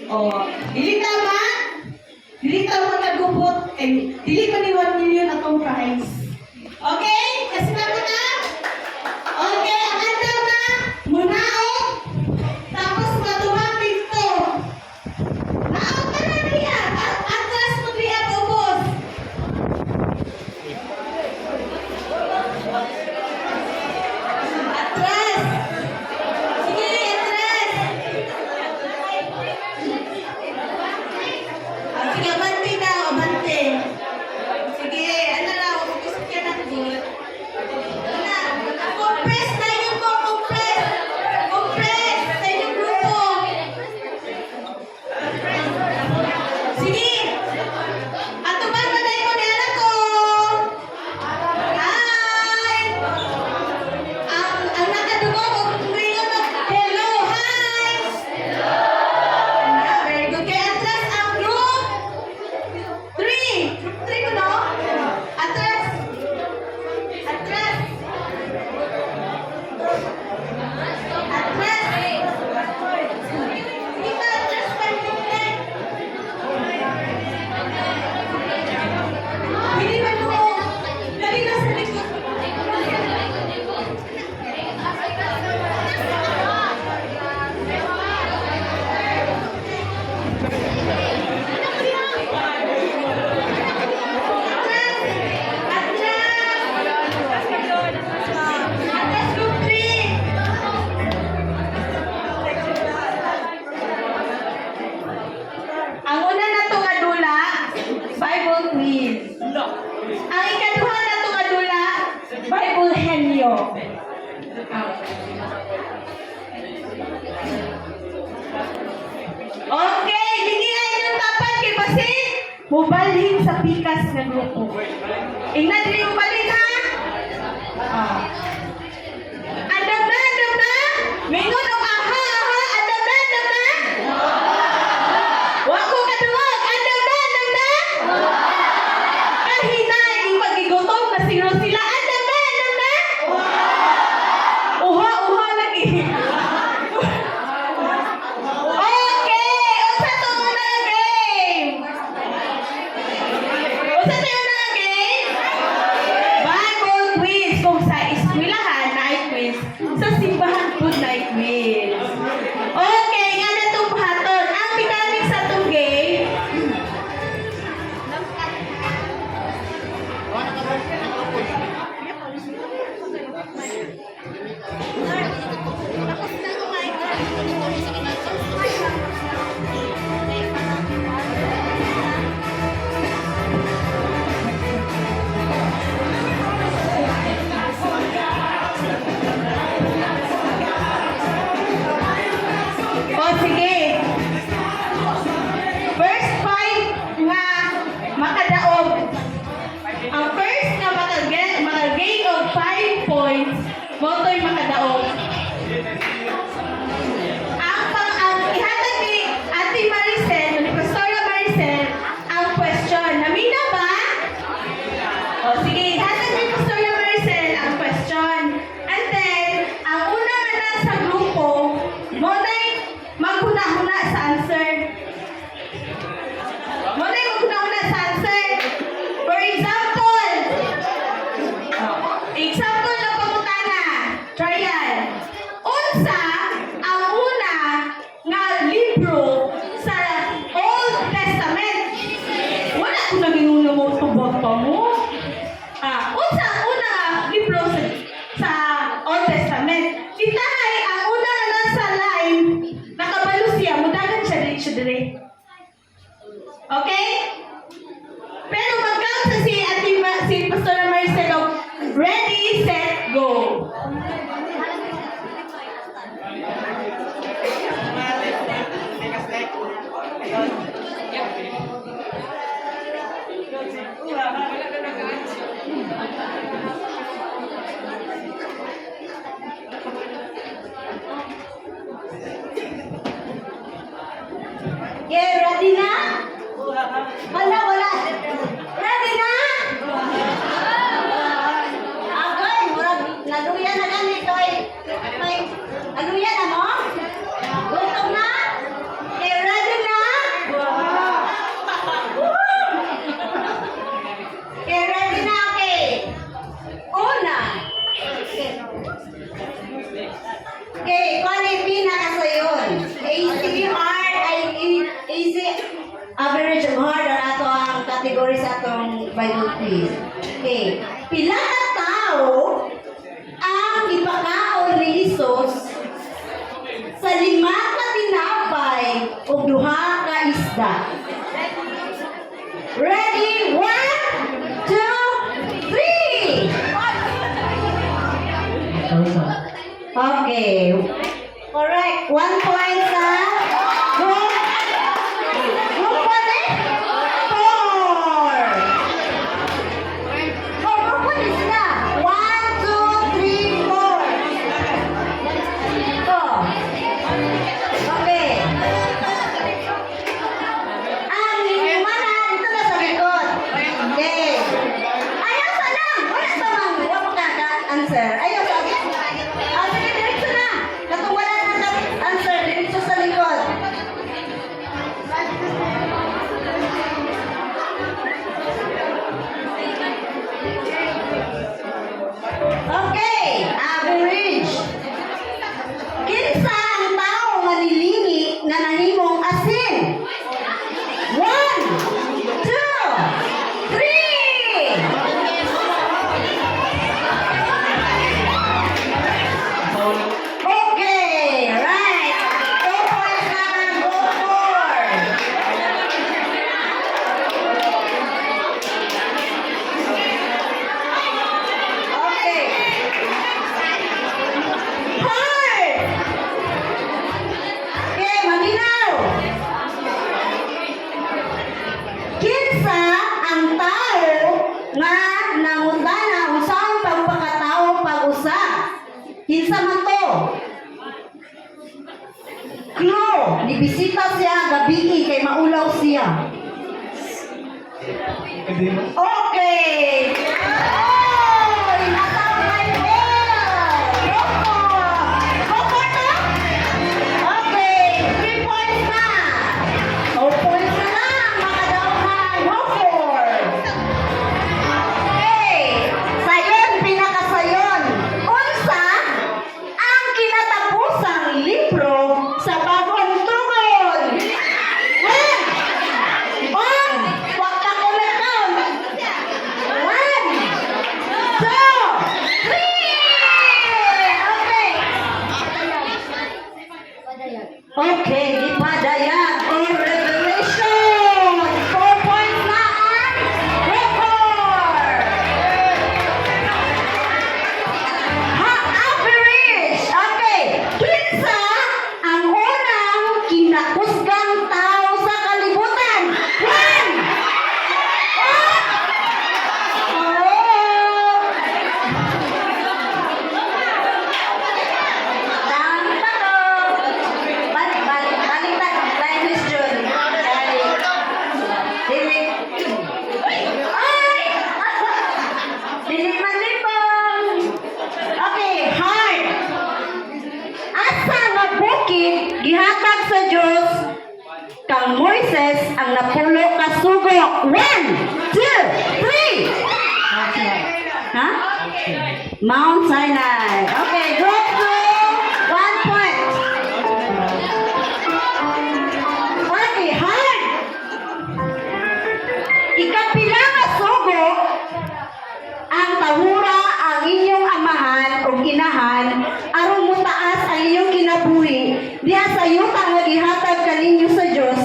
O, dili tama. Dili tama nagupot. Dili pa ni 1 million atong prize. Okay? Kasi na mo na? Okay, ang andaw na. Munaog. Tapos matuwang dito. Naog ka na niya. Atras mo niya ubos. Atras. Sige, atras. Sige, abante daw, abante. Sige, ano lang, gusto ka ng good. Compress tayo po, compress. Compress tayo grupo. Sige. Ato ba tayo ko nila ko? Hi. Ang nakadugo ko, ngayon hello, hi. Very good. Kaya atras ang group 3. Group 3 ko, no? Atras. Atras. Atras. Hindi ba atras pa rin? Hindi ba mo? Lagi na sa likod. Atras group 3. Ang una na itong adula, Bible quiz. Ang ikaduha na itong adula, Bible henyo. Okay, bigyan yung tapat kay Basin. Mubalhin sa pikas na grupo. Ingnan din yung balhin, ha? Andam na, andam na. Mingon o aha, aha. Andam na, andam na. Wako kaduwag. Andam na, andam na. Kahinay, yung pagigutong na siro sila. Andam na, andam na. Uha, uha lagi. Okay, unsa to una nga game? Unsa to una nga game? Bible quiz. Kung sa eskwelahan na ay quiz, sa simbahan po na ay quiz. Okay, nga na itong buhaton. Ang pinamig sa itong game, o sige. First five nga makadaog. Ang first nga makagain og 5 points, motoy makadaog. Ang ihatag ni Ate Maricel, ni Pastora Maricel, ang question. Namina ba? O sige, ihatag ni Pastora Maricel ang question. And then, ang una nga nasa grupo, motoy maghuna-huna sa answer. Motoy maghuna-huna sa answer. For example, na pangutana, trial. Unsa ang una nga libro sa Old Testament? Wala ko naginuna mo tubot pa mo. Unsa ang una nga libro sa Old Testament? Kitahay, ang una nga nasa line, nakabalo siya, mudagan siya dire. Okay? Pero mag-count sa si Pastora Marcelo. Ready, set, go. Yeah, ready na? Wala. Ready na? Agay, murag naluya na ganito eh. Naluya na mo? Gutom na? Okay, ready na? Bible quiz. Okay. Pila ka tao ang ipakaon ni Jesus sa 5 ka tinapay ug 2 ka isda? Ready? 1, 2, 3. Okay. Correct. 1 point sa group. Group what eh? 4. Oh, group what is na? 1, 2, 3, 4. Ito. Okay. Ang mana dito na sa likod. Okay. Ayaw sa lang. Wala sa mga. Wala ka answer. Ayaw sa sige, diretso na. Katong wala na answer, diretso sa likod. Okay, average. Kinsa ang tao manilingi na nahimong asin? 1, 2, 3. Okay, right. 2 points na, go 4. Okay. Hard. Okay, maminaw. Kinsa ang tao nga nangutana usahay pagpakatao pag-usa? Kinsa man to? Clue, nibisita siya gabi kay maulaw siya. Okay. Oh, inataw kay Bell. Roko na? Okay, 3 points na. 2 points na lang, makadaw na. Go 4. Okay, sayon, pinakasayon. Unsa ang kinatapusang libro sa bagong tugon? Wag ka kumakaw. 1, 2, 3. Okay, ipadayag or revelation. 4 points na ang record. Average. Okay, kinsa ang unang kinakusgang tao sa kalibutan? 1. Gihatag sa Diyos kang Moises ang napulo ka sugok. 1, 2, 3. Ha? Mount Sinai. Okay, group 2, 1 point. Okay, hard. Ikapila ka sugok ang tahura ang inyong amahan o inahan aron mutaas ang inyong kinabuhi diha sa yuta nga gihatag kaninyo sa Dios.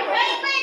Wait,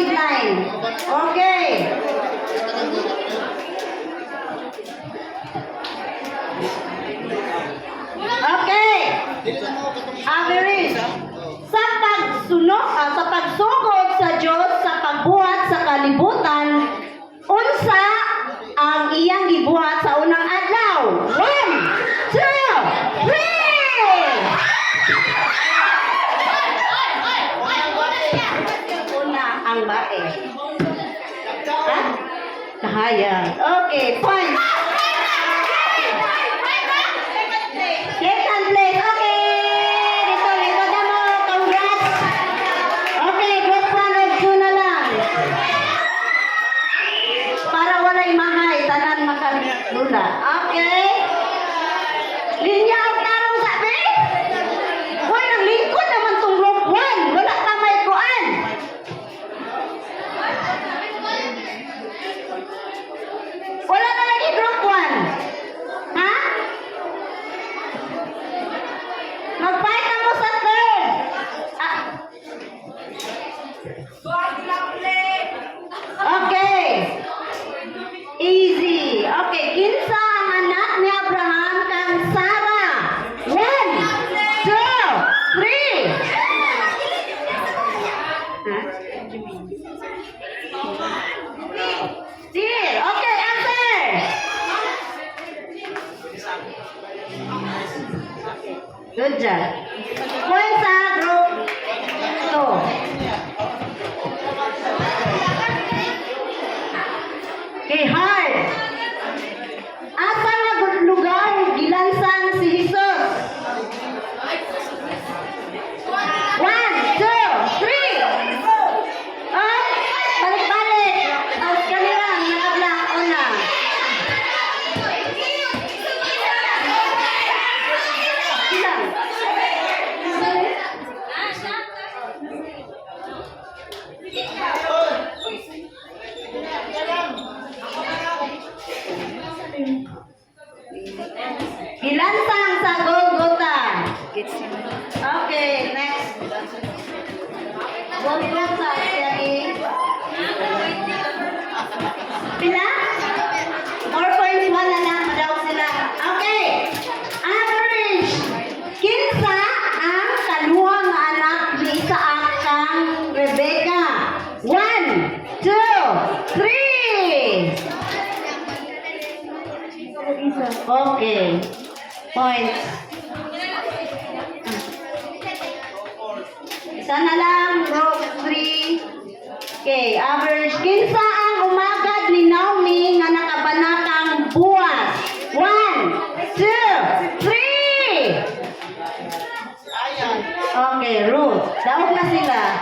solid line. Okay. Okay. Average. Sa pagsugod sa Dios sa pagbuhat sa kalibutan, unsa ang iyang gibuhat sa unang adlaw? 1, 2, 3. Una ang bae. Ha? Kahayang. Okay, point. Second place. Okay. Dito damo. Congrats. Okay, group 1 of 2 na lang. Para walay mahay, tanan makalula. Okay. Linya ang tarong sabi. Hoy, nang lingkod naman tong group 1. Wala ka may kuan. Wala na lagi group 1. Ha? Mag-fight na mo sa third. Ah. Okay. Easy. Okay, kinsa ang anak ni Abraham kang Sarah? 1, 2, 3. Deal. Okay, answer. Good job. Point sa group 2. Okay, hard. Asa nga lugar gilansang si Jesus? 1, 2, 3. Balik-balik. Tapos kanila, nakabla. Una. Ilang? Gilansang sa Golgotha. Okay, next. Golgotha, siya pila? 4.1 na lang daw sila. Okay. Average. Kinsa ang kaluwang anak ni Isaac kang Rebecca? 1, 2, 3. Okay. Point. Isa na lang, group 3. Okay, average. Kinsa ang umagad ni Naomi nga nakabanakang buwas? 1, 2, 3. Okay, Ruth. Daog na sila.